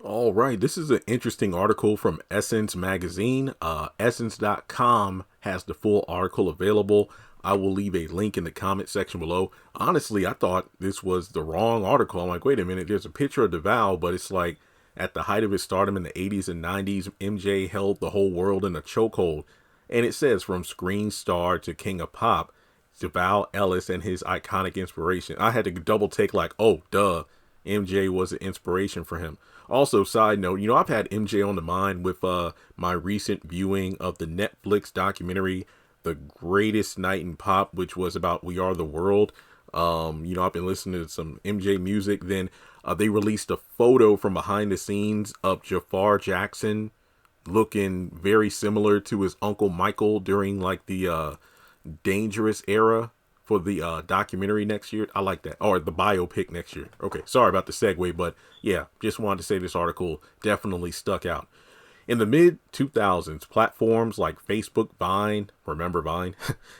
All right, this is an interesting article from Essence magazine. Essence.com has the full article available. I will leave a link in the comment section below. Honestly, I thought this was the wrong article. I'm like, wait a minute, there's a picture of Deval, but it's like at the height of his stardom in the 80s and 90s, MJ held the whole world in a chokehold. And it says from screen star to king of pop, Deval Ellis and his iconic inspiration. I had to double take like, oh, duh, MJ was an inspiration for him. Also, side note, I've had MJ on the mind with my recent viewing of the Netflix documentary, The Greatest Night in Pop, which was about We Are the World. I've been listening to some MJ music. Then they released a photo from behind the scenes of Jafar Jackson looking very similar to his uncle Michael during like the Dangerous era for the documentary next year. I like that. Or the biopic next year. Okay, sorry about the segue, but yeah, just wanted to say this article definitely stuck out. In the mid 2000s, platforms like Facebook, Vine, remember Vine,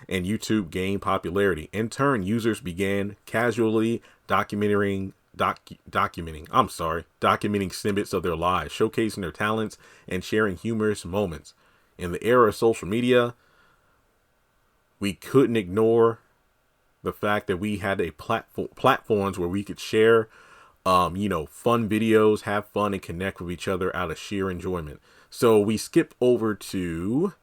and YouTube gained popularity. In turn, users began casually documenting snippets of their lives, showcasing their talents and sharing humorous moments. In the era of social media, we couldn't ignore the fact that we had a platforms where we could share, fun videos, have fun, and connect with each other out of sheer enjoyment. So we skip over to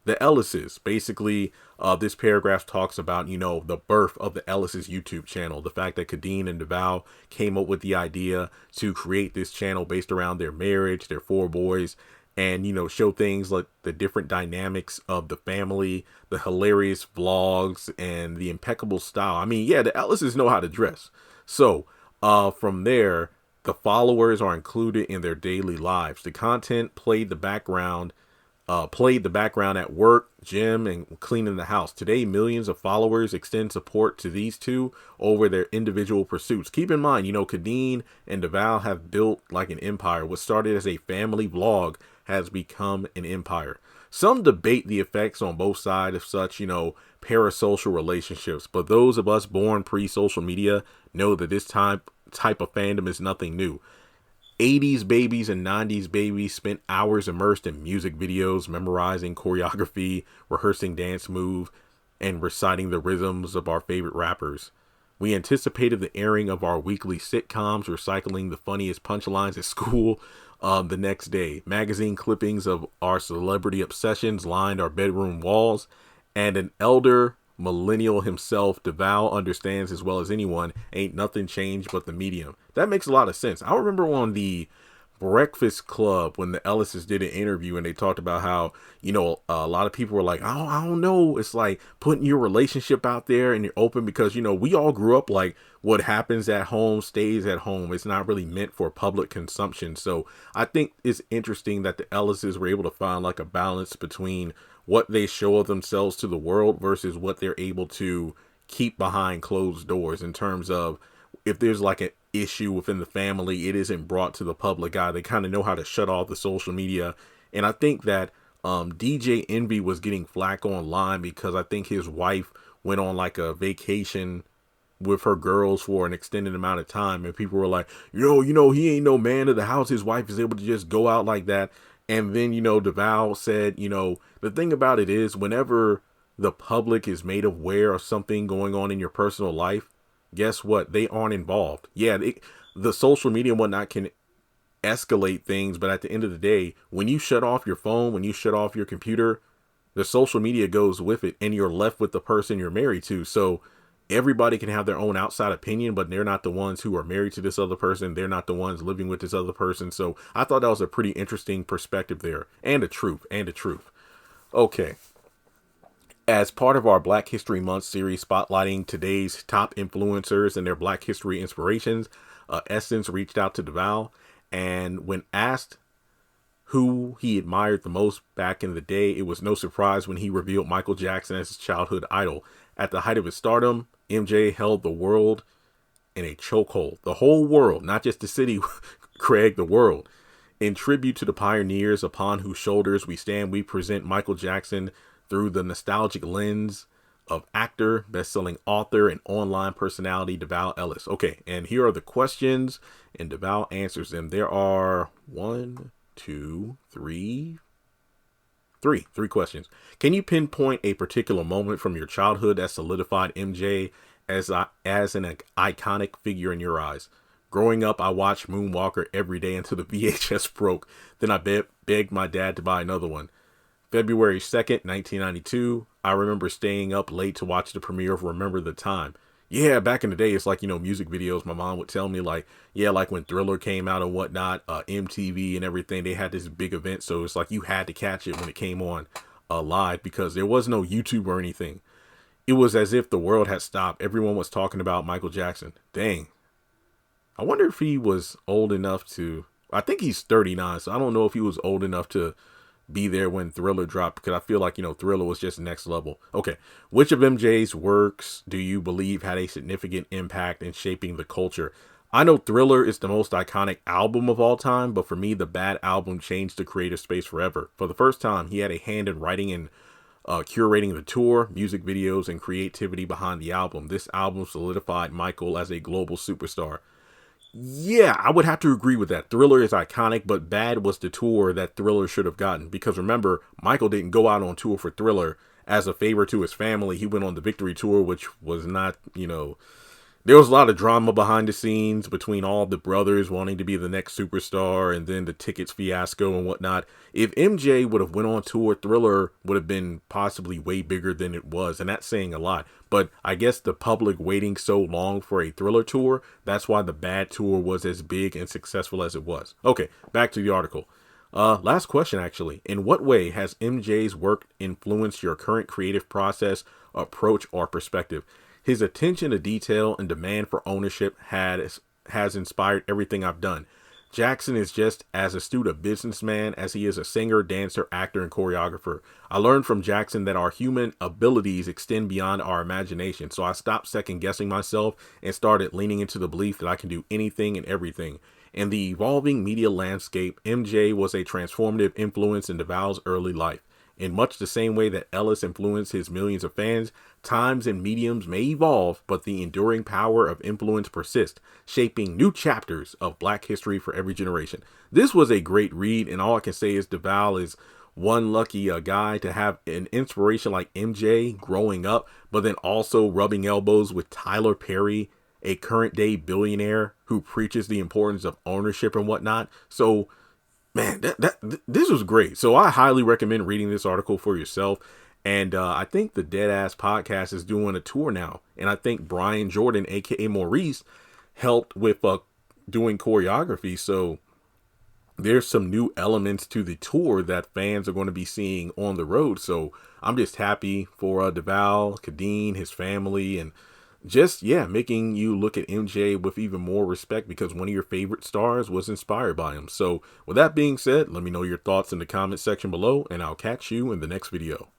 the Ellises. Basically, this paragraph talks about, the birth of the Ellises YouTube channel, the fact that Kadeen and Deval came up with the idea to create this channel based around their marriage, their four boys, and, show things like the different dynamics of the family, the hilarious vlogs, and the impeccable style. I mean, yeah, the Ellises know how to dress. So from there, the followers are included in their daily lives. The content played the background at work, gym, and cleaning the house. Today, millions of followers extend support to these two over their individual pursuits. Keep in mind, Kadeen and Deval have built like an empire. What started as a family vlog has become an empire. Some debate the effects on both sides of such, parasocial relationships, but those of us born pre-social media know that this type of fandom is nothing new. 80s babies and 90s babies spent hours immersed in music videos, memorizing choreography, rehearsing dance moves, and reciting the rhythms of our favorite rappers. We anticipated the airing of our weekly sitcoms, recycling the funniest punchlines at school the next day. Magazine clippings of our celebrity obsessions lined our bedroom walls, and an elder millennial himself, Deval, understands as well as anyone, ain't nothing changed but the medium. That makes a lot of sense. I remember on the Breakfast Club when the Ellises did an interview and they talked about how, a lot of people were like, I don't know. It's like putting your relationship out there and you're open because, we all grew up like what happens at home stays at home. It's not really meant for public consumption. So I think it's interesting that the Ellises were able to find like a balance between what they show of themselves to the world versus what they're able to keep behind closed doors in terms of if there's like an issue within the family, it isn't brought to the public eye. They kind of know how to shut off the social media. And I think that DJ Envy was getting flack online because I think his wife went on like a vacation with her girls for an extended amount of time. And people were like, he ain't no man of the house. His wife is able to just go out like that. And then, Deval said, the thing about it is whenever the public is made aware of something going on in your personal life, guess what? They aren't involved. Yeah, the social media and whatnot can escalate things. But at the end of the day, when you shut off your phone, when you shut off your computer, the social media goes with it and you're left with the person you're married to. So everybody can have their own outside opinion, but they're not the ones who are married to this other person. They're not the ones living with this other person. So I thought that was a pretty interesting perspective there, and a truth. Okay. As part of our Black History Month series spotlighting today's top influencers and their Black History inspirations, Essence reached out to Deval, and when asked who he admired the most back in the day, it was no surprise when he revealed Michael Jackson as his childhood idol. At the height of his stardom, MJ held the world in a chokehold. The whole world, not just the city, Craig, the world. In tribute to the pioneers upon whose shoulders we stand, we present Michael Jackson through the nostalgic lens of actor, best-selling author, and online personality Deval Ellis. Okay, and here are the questions, and Deval answers them. There are three questions. Can you pinpoint a particular moment from your childhood that solidified MJ as an iconic figure in your eyes? Growing up, I watched Moonwalker every day until the VHS broke. Then I begged my dad to buy another one. February 2nd, 1992, I remember staying up late to watch the premiere of Remember the Time. Yeah, back in the day, it's like, music videos. My mom would tell me like when Thriller came out and whatnot, MTV and everything, they had this big event. So it's like you had to catch it when it came on live because there was no YouTube or anything. It was as if the world had stopped. Everyone was talking about Michael Jackson. Dang. I wonder if he was old enough to, I think he's 39. So I don't know if he was old enough to be there when Thriller dropped, because I feel like, Thriller was just next level. Okay. Which of MJ's works do you believe had a significant impact in shaping the culture? I know Thriller is the most iconic album of all time, but for me, the Bad album changed the creative space forever. For the first time, he had a hand in writing and curating the tour, music videos, and creativity behind the album. This album solidified Michael as a global superstar. Yeah, I would have to agree with that. Thriller is iconic, but Bad was the tour that Thriller should have gotten. Because remember, Michael didn't go out on tour for Thriller as a favor to his family. He went on the Victory Tour, which was not, there was a lot of drama behind the scenes between all the brothers wanting to be the next superstar and then the tickets fiasco and whatnot. If MJ would have went on tour, Thriller would have been possibly way bigger than it was. And that's saying a lot. But I guess the public waiting so long for a Thriller tour, that's why the Bad tour was as big and successful as it was. Okay, back to the article. Last question, actually. In what way has MJ's work influenced your current creative process, approach, or perspective? His attention to detail and demand for ownership has inspired everything I've done. Jackson is just as astute a businessman as he is a singer, dancer, actor, and choreographer. I learned from Jackson that our human abilities extend beyond our imagination, so I stopped second guessing myself and started leaning into the belief that I can do anything and everything. In the evolving media landscape, MJ was a transformative influence in Deval's early life. In much the same way that Ellis influenced his millions of fans, times and mediums may evolve, but the enduring power of influence persists, shaping new chapters of Black history for every generation. This was a great read, and all I can say is Deval is one lucky guy to have an inspiration like MJ growing up, but then also rubbing elbows with Tyler Perry, a current day billionaire who preaches the importance of ownership and whatnot. So man, this was great. So I highly recommend reading this article for yourself. And I think the Deadass podcast is doing a tour now. And I think Brian Jordan, aka Maurice, helped with doing choreography. So there's some new elements to the tour that fans are going to be seeing on the road. So I'm just happy for Deval, Kadeen, his family, and just, making you look at MJ with even more respect because one of your favorite stars was inspired by him. So with that being said, let me know your thoughts in the comment section below, and I'll catch you in the next video.